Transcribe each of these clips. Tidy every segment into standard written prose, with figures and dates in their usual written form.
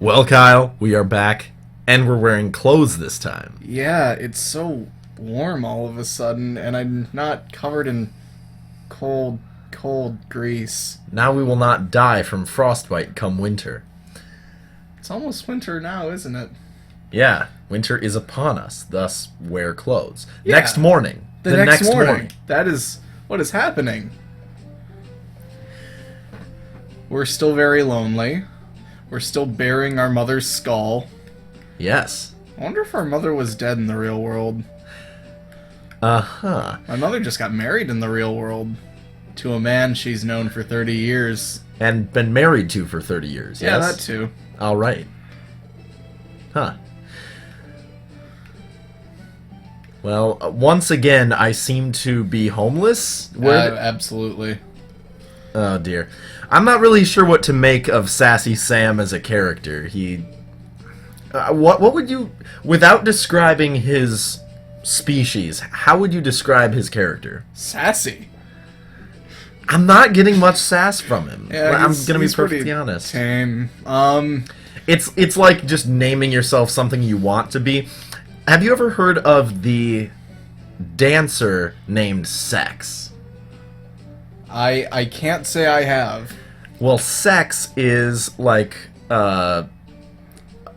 Well, Kyle, we are back, and we're wearing clothes this time. Yeah, it's so warm all of a sudden, and I'm not covered in cold grease. Now we will not die from frostbite come winter. It's almost winter now, isn't it? Yeah, winter is upon us, thus wear clothes. Yeah. Next morning. The next morning. That is what is happening. We're still very lonely. We're still bearing our mother's skull. Yes. I wonder if our mother was dead in the real world. Uh-huh. My mother just got married in the real world to a man she's known for 30 years. And been married to for 30 years, Yeah, yes? that too. All right. Huh. Well, once again, I seem to be homeless. Absolutely. Oh, dear. I'm not really sure what to make of Sassy Sam as a character. What would you... Without describing his species, how would you describe his character? Sassy. I'm not getting much sass from him. Yeah, I'm gonna be he's pretty perfectly honest. Tame. It's like just naming yourself something you want to be. Have you ever heard of the dancer named Sex? I can't say I have. Well, Sex is like a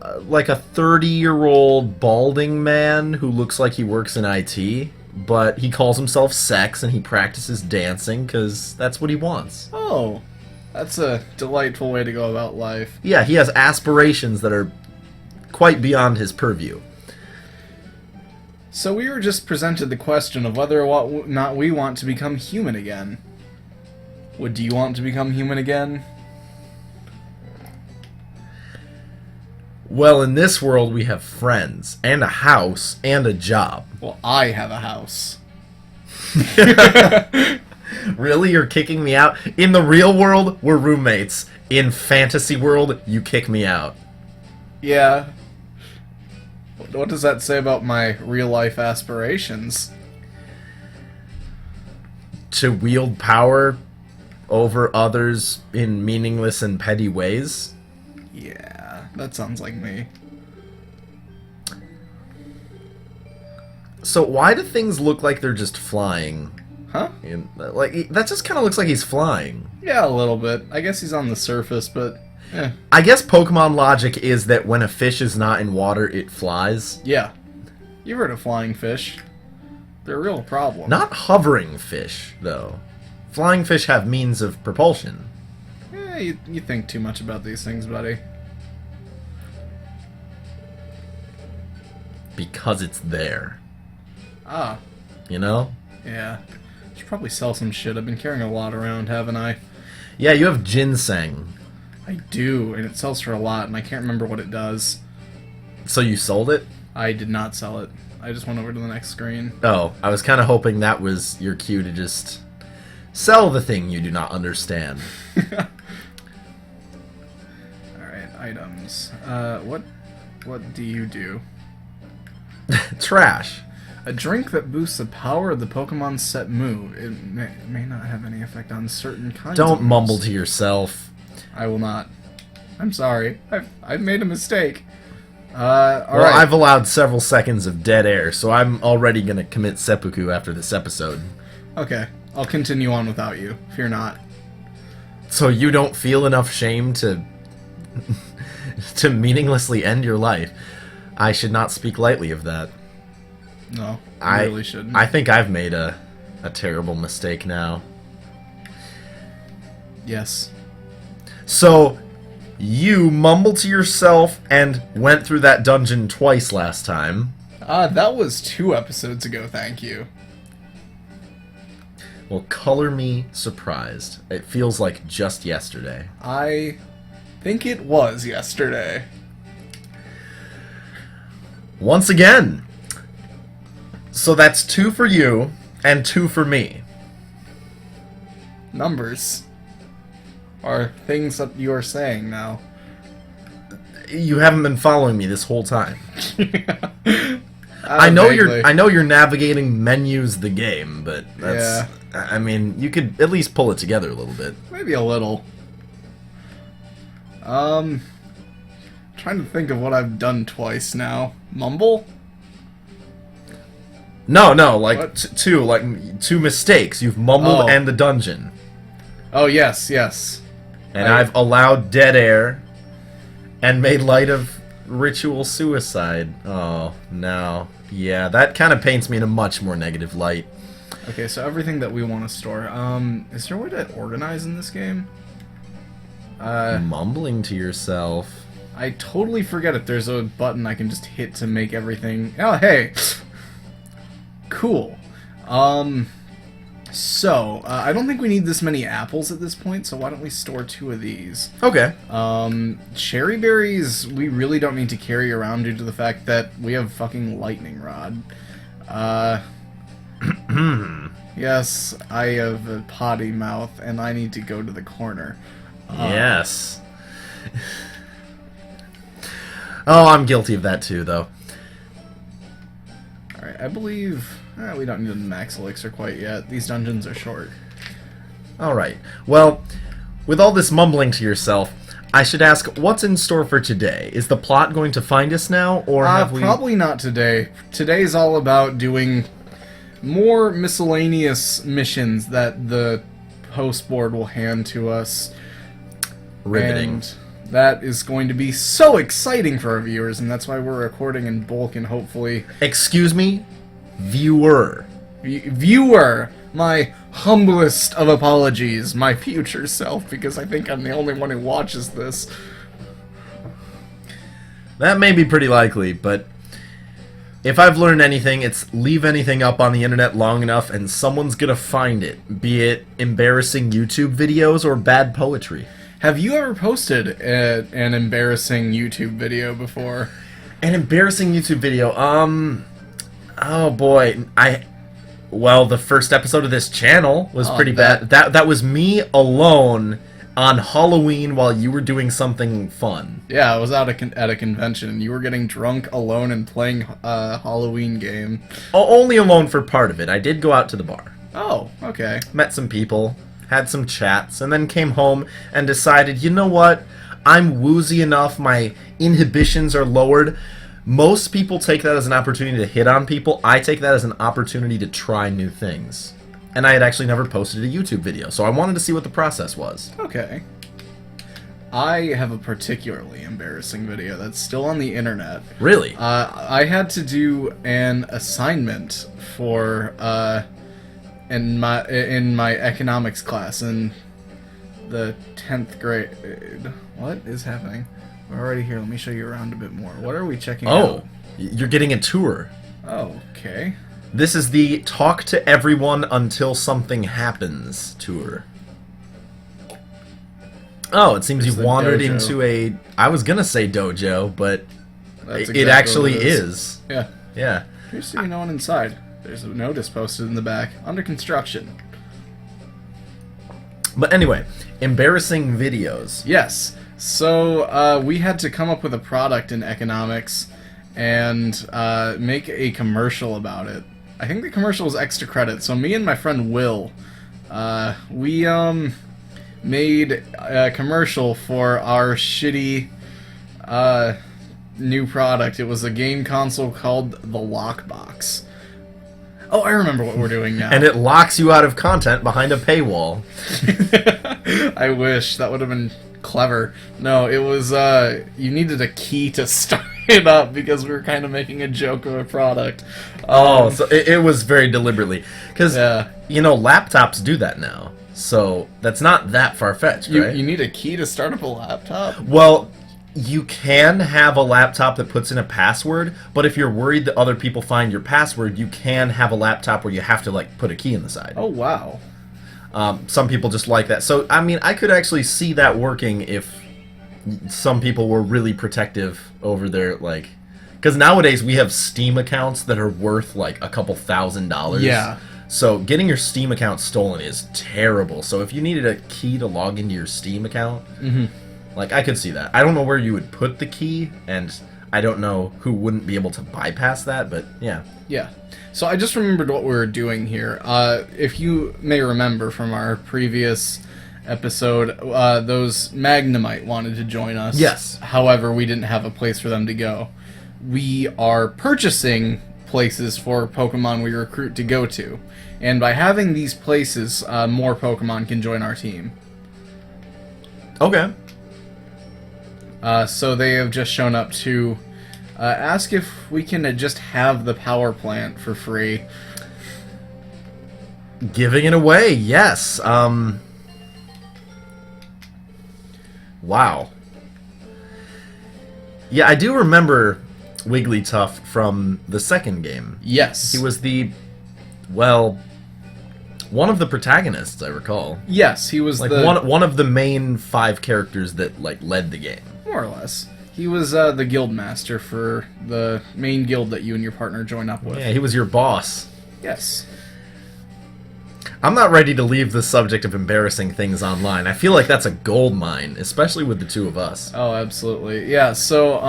30-year-old balding man who looks like he works in IT, but he calls himself Sex and he practices dancing because that's what he wants. Oh, that's a delightful way to go about life. Yeah, he has aspirations that are quite beyond his purview. So we were just presented the question of whether or not we want to become human again. Do you want to become human again? Well, in this world we have friends, and a house, and a job. Well, I have a house. Really? You're kicking me out? In the real world, we're roommates. In fantasy world, you kick me out. Yeah. What does that say about my real-life aspirations? To wield power over others in meaningless and petty ways? Yeah, that sounds like me. So why do things look like they're just flying? Huh? Like, that just kind of looks like he's flying. Yeah, a little bit. I guess he's on the surface, but... eh. I guess Pokemon logic is that when a fish is not in water, it flies. Yeah. You've heard of flying fish. They're a real problem. Not hovering fish, though. Flying fish have means of propulsion. You think too much about these things, buddy. Because it's there. Ah. You know? Yeah. Should probably sell some shit. I've been carrying a lot around, haven't I? Yeah, you have ginseng. I do, and it sells for a lot, and I can't remember what it does. So you sold it? I did not sell it. I just went over to the next screen. Oh, I was kind of hoping that was your cue to just sell the thing you do not understand. Alright, items. What do you do? Trash. A drink that boosts the power of the Pokemon set move. It may not have any effect on certain kinds Don't of moves. mumble to yourself. I will not. I'm sorry. I've made a mistake. Well, alright. I've allowed several seconds of dead air, so I'm already gonna commit seppuku after this episode. Okay. I'll continue on without you. Fear not. So you don't feel enough shame to to meaninglessly end your life. I should not speak lightly of that. No, I really shouldn't. I think I've made a terrible mistake now. Yes. So, you mumbled to yourself and went through that dungeon twice last time. That was 2 episodes ago, thank you. Well, color me surprised. It feels like just yesterday. I think it was yesterday. Once again. So that's 2 for you and 2 for me. Numbers are things that you are saying now. You haven't been following me this whole time. I know you're navigating menus the game, but that's I mean, you could at least pull it together a little bit. Maybe a little. Trying trying to think of what I've done twice now. Mumble? No, like What? two mistakes. You've mumbled Oh. and the dungeon. Oh, yes, yes. And I've allowed dead air and made light of ritual suicide. Oh, no. Yeah, that kind of paints me in a much more negative light. Okay, so everything that we want to store. Is there a way to organize in this game? Mumbling to yourself. I totally forget if there's a button I can just hit to make everything... Oh, hey! Cool. So, I don't think we need this many apples at this point, so why don't we store 2 of these? Okay. Cherry berries we really don't need to carry around due to the fact that we have fucking lightning rod. Yes, I have a potty mouth, and I need to go to the corner. Yes. Oh, I'm guilty of that too, though. Alright, I believe... we don't need a max elixir quite yet. These dungeons are short. Alright. Well, with all this mumbling to yourself, I should ask, what's in store for today? Is the plot going to find us now, or have we... Probably not today. Today's all about doing more miscellaneous missions that the host board will hand to us. Riveting. And that is going to be so exciting for our viewers, and that's why we're recording in bulk and hopefully... Excuse me? Viewer. Viewer! My humblest of apologies, my future self, because I think I'm the only one who watches this. That may be pretty likely, but if I've learned anything, it's leave anything up on the internet long enough and someone's gonna find it, be it embarrassing YouTube videos or bad poetry. Have you ever posted an embarrassing YouTube video before? An embarrassing YouTube video, oh boy, well, the first episode of this channel was pretty bad. That was me alone on Halloween while you were doing something fun. Yeah, I was out at a convention. You were getting drunk alone and playing a Halloween game. Only alone for part of it. I did go out to the bar. Oh, okay. Met some people, had some chats, and then came home and decided, you know what? I'm woozy enough, my inhibitions are lowered. Most people take that as an opportunity to hit on people. I take that as an opportunity to try new things. And I had actually never posted a YouTube video, so I wanted to see what the process was. Okay. I have a particularly embarrassing video that's still on the internet. Really? I had to do an assignment for in my economics class in the 10th grade. What is happening? We're already here. Let me show you around a bit more. What are we checking out? Oh, you're getting a tour. Oh, okay. This is the Talk to Everyone Until Something Happens tour. Oh, it seems you've wandered dojo. into a... I was gonna say dojo, but That's it exactly actually what it is. Yeah. Yeah. Appears to be no one inside. There's a notice posted in the back. Under construction. But anyway, embarrassing videos. Yes. So, we had to come up with a product in economics and make a commercial about it. I think the commercial was extra credit. So me and my friend Will, we made a commercial for our shitty new product. It was a game console called the Lockbox. Oh, I remember what we're doing now. And it locks you out of content behind a paywall. I wish. That would have been clever. No, it was, you needed a key to start it up because we were kind of making a joke of a product. Oh, so it was very deliberately. Because, Yeah. you know, laptops do that now. So that's not that far-fetched, right? You need a key to start up a laptop? Well, you can have a laptop that puts in a password, but if you're worried that other people find your password, you can have a laptop where you have to, like, put a key in the side. Oh, wow. Some people just like that. So, I mean, I could actually see that working if some people were really protective over their, like... Because nowadays we have Steam accounts that are worth, like, a couple $1,000s. Yeah. So getting your Steam account stolen is terrible. So if you needed a key to log into your Steam account, like, I could see that. I don't know where you would put the key, and I don't know who wouldn't be able to bypass that, but yeah. Yeah. So I just remembered what we were doing here. If you may remember from our previous episode, those Magnemite wanted to join us. Yes. However, we didn't have a place for them to go. We are purchasing places for Pokemon we recruit to go to. And by having these places, more Pokemon can join our team. Okay. So they have just shown up to ask if we can just have the power plant for free. Giving it away, yes. Wow. Yeah, I do remember Wigglytuff from the second game. Yes. He was one of the protagonists, I recall. Yes, he was Like the... one of the main 5 characters that like led the game. More or less. He was the guild master for the main guild that you and your partner join up with. Yeah, he was your boss. Yes. I'm not ready to leave the subject of embarrassing things online. I feel like that's a gold mine, especially with the two of us. Oh, absolutely. Yeah, so,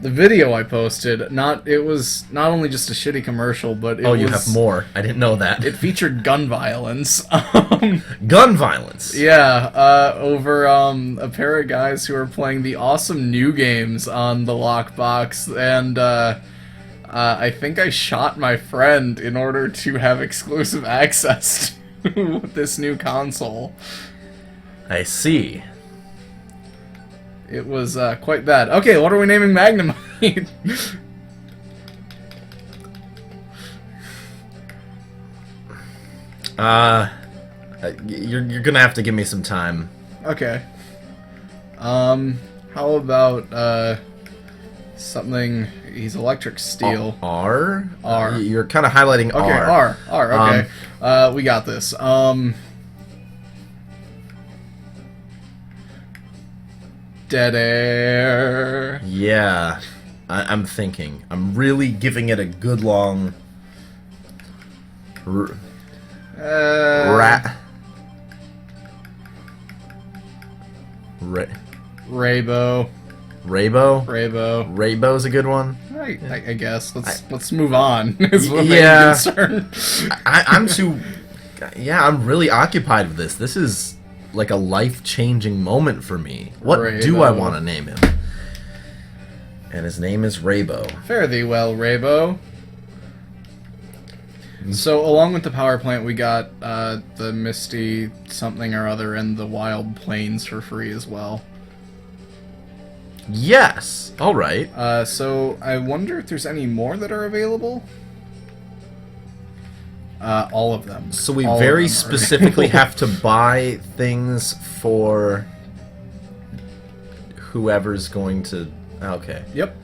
the video I posted, it was not only just a shitty commercial, but you have more. I didn't know that. It featured gun violence. Gun violence? Yeah, over a pair of guys who are playing the awesome new games on the lockbox, and I think I shot my friend in order to have exclusive access to this new console. I see. It was quite bad. Okay, what are we naming Magnemite? You're gonna have to give me some time. Okay. How about something? He's electric steel. R? R. You're kind of highlighting Okay, R. R. Okay. We got this. Dead air. Yeah, I'm thinking. I'm really giving it a good long... Rat... Raybo. Raybo? Raybo. Raybo's a good one. I guess. Let's move on. Is what Yeah. I'm concerned. I'm too... Yeah, I'm really occupied with this. This is like a life-changing moment for me. What do I Raybo. want to name him? And his name is Raybo. Fare thee well, Raybo. So, along with the power plant, we got the Misty something or other and the Wild Plains for free as well. Yes! Alright. So, I wonder if there's any more that are available? All of them. So we All very of them are specifically available. have to buy things for whoever's going to... Okay. Yep.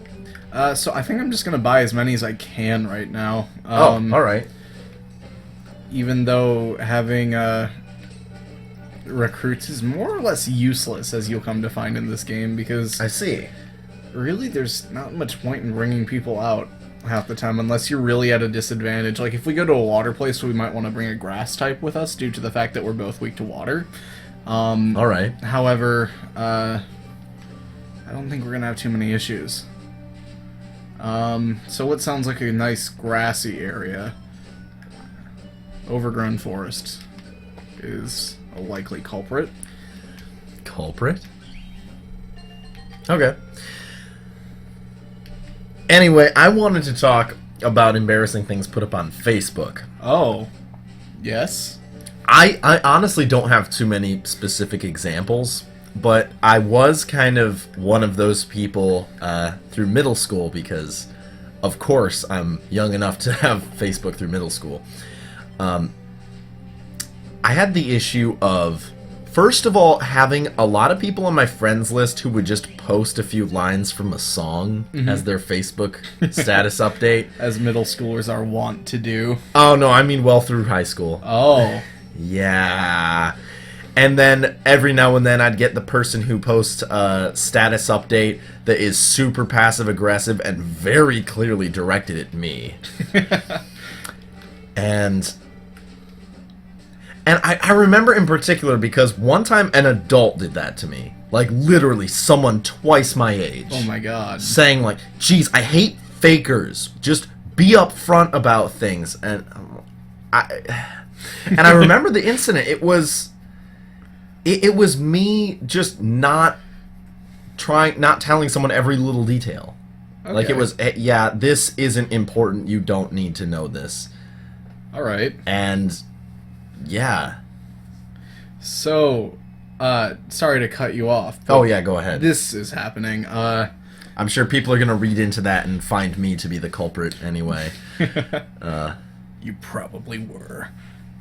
So I think I'm just gonna buy as many as I can right now. Alright. Even though having recruits is more or less useless, as you'll come to find in this game, because I see. really there's not much point in bringing people out half the time unless you're really at a disadvantage. Like, if we go to a water place, we might want to bring a grass type with us due to the fact that we're both weak to water. Alright. However, I don't think we're gonna have too many issues. So what sounds like a nice grassy area? Overgrown forest is a likely culprit. Culprit? Okay. Anyway, I wanted to talk about embarrassing things put up on Facebook. Oh. Yes? I honestly don't have too many specific examples, but I was kind of one of those people through middle school because, of course, I'm young enough to have Facebook through middle school. I had the issue of, first of all, having a lot of people on my friends list who would just post a few lines from a song as their Facebook status update. As middle schoolers are wont to do. Oh, no, I mean well through high school. Oh. Yeah. And then every now and then I'd get the person who posts a status update that is super passive-aggressive and very clearly directed at me. And I remember in particular because one time an adult did that to me. Like, literally, someone twice my age. Oh my god. Saying, like, geez, I hate fakers. Just be upfront about things. And I remember the incident. It was It was me just not telling someone every little detail. Okay. Like, it was, yeah, this isn't important, you don't need to know this. Alright. And, yeah. So, sorry to cut you off. but Oh, yeah, go ahead. This is happening. I'm sure people are going to read into that and find me to be the culprit anyway. You probably were.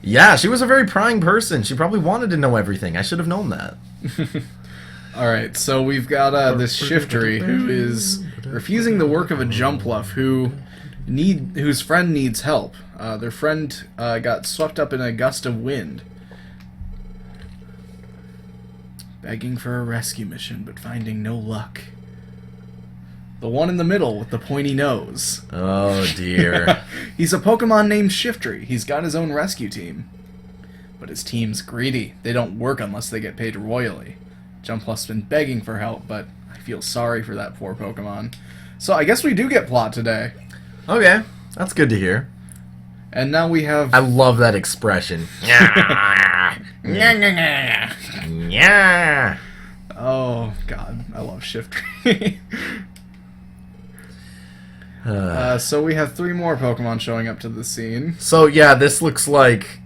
Yeah, she was a very prying person. She probably wanted to know everything. I should have known that. Alright, so we've got this shiftery who is refusing the work of a jumpluff whose friend needs help. Their friend got swept up in a gust of wind. Begging for a rescue mission, but finding no luck. The one in the middle with the pointy nose. Oh, dear. He's a Pokemon named Shiftry. He's got his own rescue team. But his team's greedy. They don't work unless they get paid royally. Jumpluff's been begging for help, but I feel sorry for that poor Pokemon. So I guess we do get plot today. Okay, that's good to hear. And now we have... I love that expression. Yeah. Oh, God. I love Shiftry. So we have 3 more Pokemon showing up to the scene. So, yeah, this looks like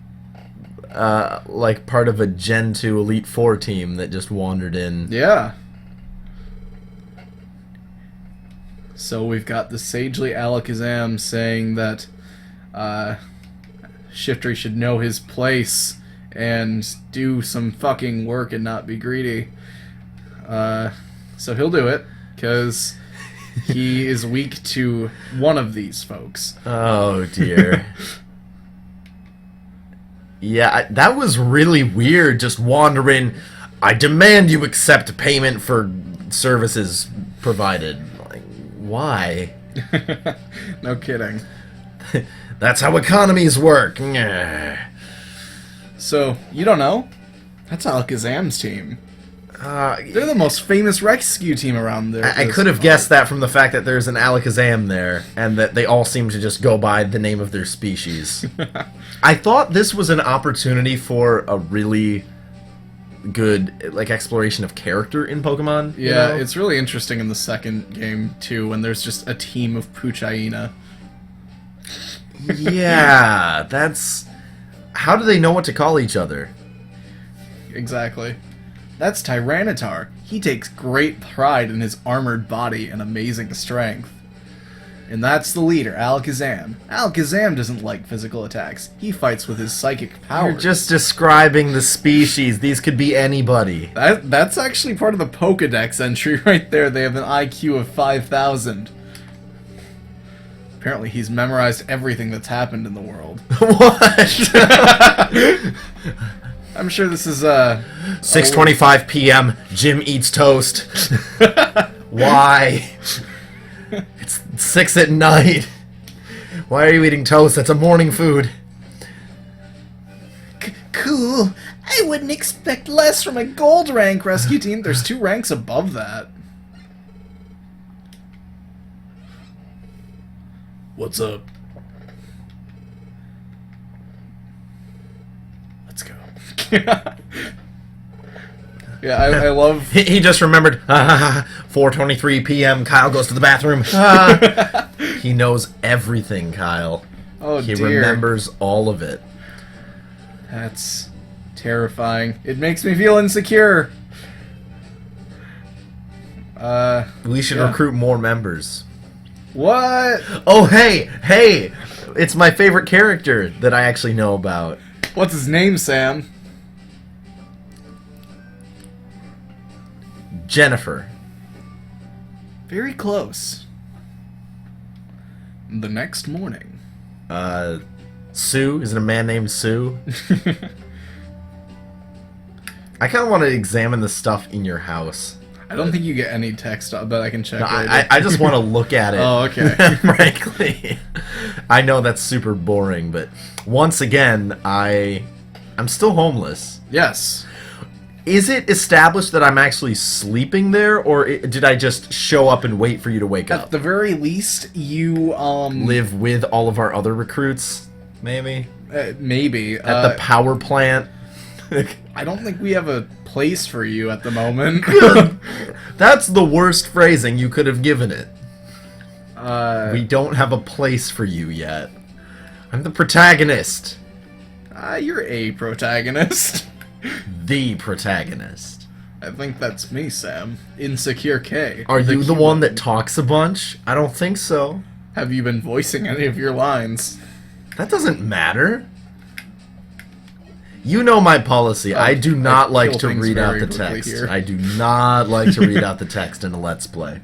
part of a Gen 2 Elite Four team that just wandered in. Yeah. So we've got the sagely Alakazam saying that Shiftry should know his place and do some fucking work and not be greedy. So he'll do it, because he is weak to one of these folks. Oh, dear. Yeah, that was really weird, just wandering. I demand you accept payment for services provided. Like, why? No kidding. That's how economies work. Nyeh. So, you don't know? That's Alakazam's team. They're They're the most famous rescue team around there. I could have guessed that from the fact that there's an Alakazam there, and that they all seem to just go by the name of their species. I thought this was an opportunity for a really good, like, exploration of character in Pokemon. You Yeah, know? it's really interesting in the second game, too, when there's just a team of Puchaina. Yeah, that's... How do they know what to call each other? Exactly. That's Tyranitar. He takes great pride in his armored body and amazing strength. And that's the leader, Alakazam. Alakazam doesn't like physical attacks. He fights with his psychic powers. You're just describing the species. These could be anybody. That's actually part of the Pokedex entry right there. They have an IQ of 5,000. Apparently he's memorized everything that's happened in the world. What? I'm sure this is 6:25 p.m. Jim eats toast. Why? It's 6 at night. Why are you eating toast? That's a morning food. Cool. I wouldn't expect less from a gold rank rescue team. There's 2 ranks above that. What's up? Let's go. Yeah, I love... He just remembered. 4:23 p.m. Kyle goes to the bathroom. He knows everything, Kyle. Oh, He dear. remembers all of it. That's terrifying. It makes me feel insecure. We should Yeah. recruit more members. What? Oh, hey! It's my favorite character that I actually know about. What's his name, Sam? Jennifer. Very close. The next morning. Sue? Is it a man named Sue? I kind of want to examine the stuff in your house. I don't think you get any text, but I can check No, later. I just want to look at it. Oh, okay. Frankly. I know that's super boring, but once again, I'm still homeless. Yes. Is it established that I'm actually sleeping there, or did I just show up and wait for you to wake At up? the very least, you, Live with all of our other recruits, maybe? maybe. At the power plant? I don't think we have a place for you at the moment. That's the worst phrasing you could have given it. We We don't have a place for you yet. I'm the protagonist. You're a protagonist. The protagonist. I think that's me, Sam. Insecure K. Are you the human. one that talks a bunch? I don't think so. Have you been voicing any of your lines? That doesn't matter. You know my policy. I do not like kill to things read out very the quickly text. here. I do not like to read out the text in a Let's Play.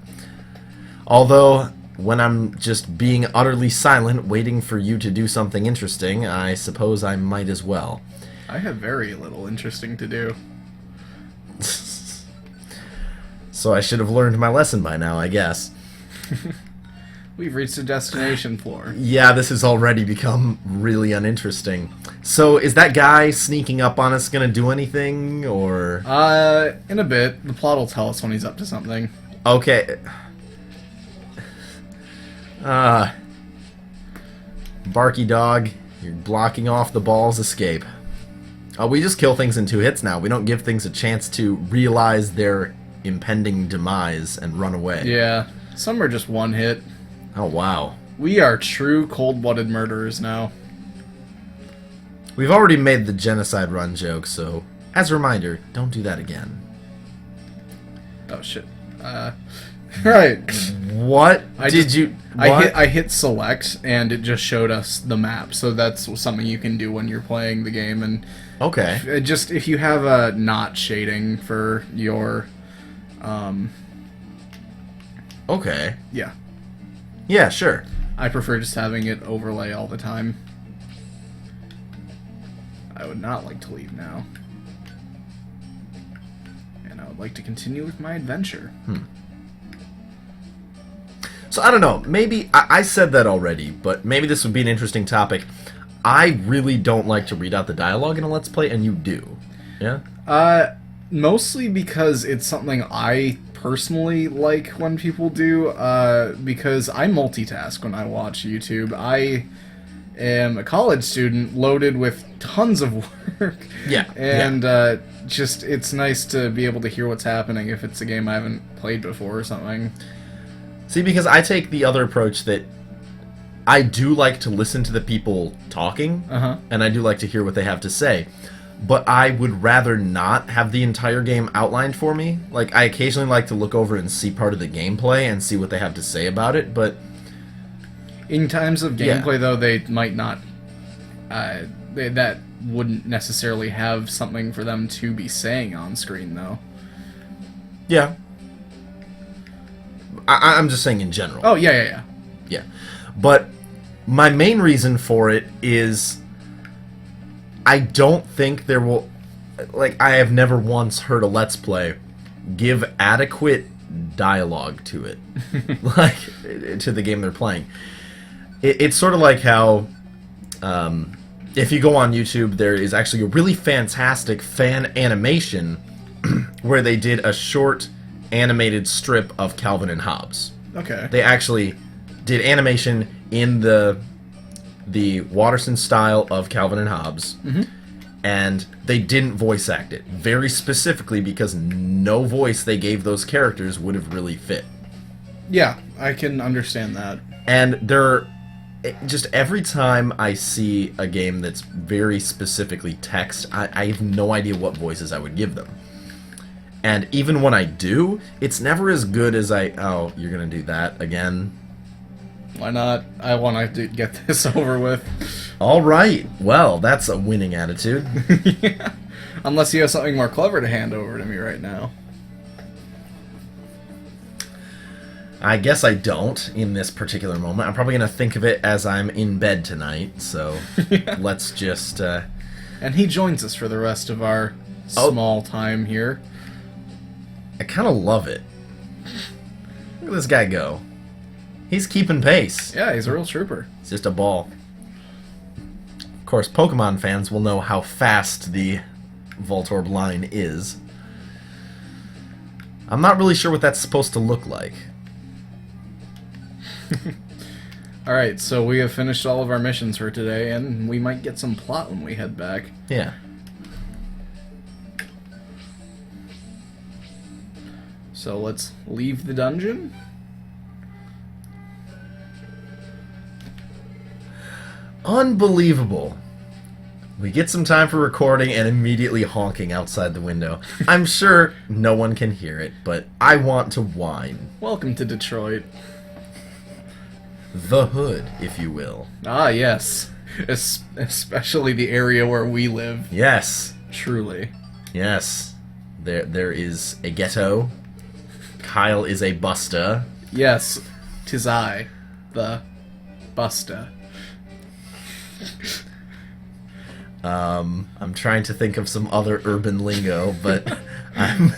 Although, when I'm just being utterly silent, waiting for you to do something interesting, I suppose I might as well. I have very little interesting to do. So I should have learned my lesson by now, I guess. We've reached a destination floor. Yeah, this has already become really uninteresting. So, is that guy sneaking up on us gonna do anything, or... In a bit. The plot will tell us when he's up to something. Okay. Barky dog, you're blocking off the ball's escape. Oh, we just kill things in 2 hits now. We don't give things a chance to realize their impending demise and run away. Yeah. Some are just one hit. Oh, wow. We are true cold-blooded murderers now. We've already made the genocide run joke, so as a reminder, don't do that again. Oh, shit. Right. What did you... What? I hit select, and it just showed us the map. So that's something you can do when you're playing the game. And Okay. just if you have a not shading for your... Okay. Yeah. Yeah, sure. I prefer just having it overlay all the time. I would not like to leave now. And I would like to continue with my adventure. So, I don't know. Maybe... I said that already, but maybe this would be an interesting topic. I really don't like to read out the dialogue in a Let's Play, and you do. Yeah? Mostly because it's something I personally like when people do, because I multitask when I watch YouTube. I am a college student loaded with tons of work. Yeah. And just, it's nice to be able to hear what's happening if it's a game I haven't played before or something. See, because I take the other approach that I do like to listen to the people talking, and I do like to hear what they have to say, but I would rather not have the entire game outlined for me. Like, I occasionally like to look over and see part of the gameplay and see what they have to say about it, but... In times of Yeah. gameplay, though, they might not... that wouldn't necessarily have something for them to be saying on screen, though. Yeah. I'm just saying in general. Oh, yeah. Yeah. But my main reason for it is I don't think there will... Like, I have never once heard a Let's Play give adequate dialogue to it. Like, to the game they're playing. It's sort of like how... if you go on YouTube, there is actually a really fantastic fan animation where they did a short animated strip of Calvin and Hobbes. Okay. They actually did animation in the Watterson style of Calvin and Hobbes, and they didn't voice act it, very specifically because no voice they gave those characters would have really fit. Yeah, I can understand that. And just every time I see a game that's very specifically text, I have no idea what voices I would give them. And even when I do, it's never as good as oh, you're gonna do that again? Why not? I want to get this over with. Alright, well, that's a winning attitude. Yeah. Unless you have something more clever to hand over to me right now. I guess I don't in this particular moment. I'm probably gonna think of it as I'm in bed tonight, so let's just... And he joins us for the rest of our small time here. I kind of love it. Look at this guy go. He's keeping pace. Yeah, he's a real trooper. It's just a ball. Of course, Pokemon fans will know how fast the Voltorb line is. I'm not really sure what that's supposed to look like. Alright, so we have finished all of our missions for today, and we might get some plot when we head back. Yeah. So let's leave the dungeon. Unbelievable. We get some time for recording and immediately honking outside the window. I'm sure no one can hear it, but I want to whine. Welcome to Detroit. The hood, if you will. Ah, yes. Especially the area where we live. Yes. Truly. Yes. There is a ghetto. Kyle is a busta. Yes, 'tis I, the busta. I'm trying to think of some other urban lingo, but I'm...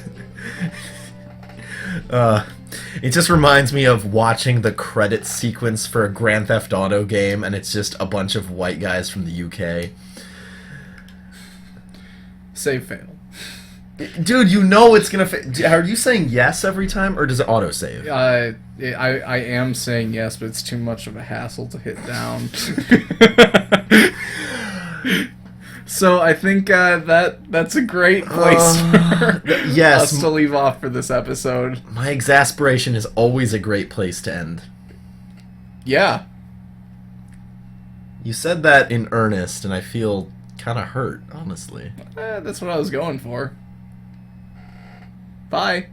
it just reminds me of watching the credits sequence for a Grand Theft Auto game, and it's just a bunch of white guys from the UK. Save fail. Dude, you know it's gonna... Are you saying yes every time, or does it auto-save? I am saying yes, but it's too much of a hassle to hit down. So I think that's a great place for yes. us to leave off for this episode. My exasperation is always a great place to end. Yeah. You said that in earnest, and I feel kind of hurt, honestly. That's what I was going for. Bye.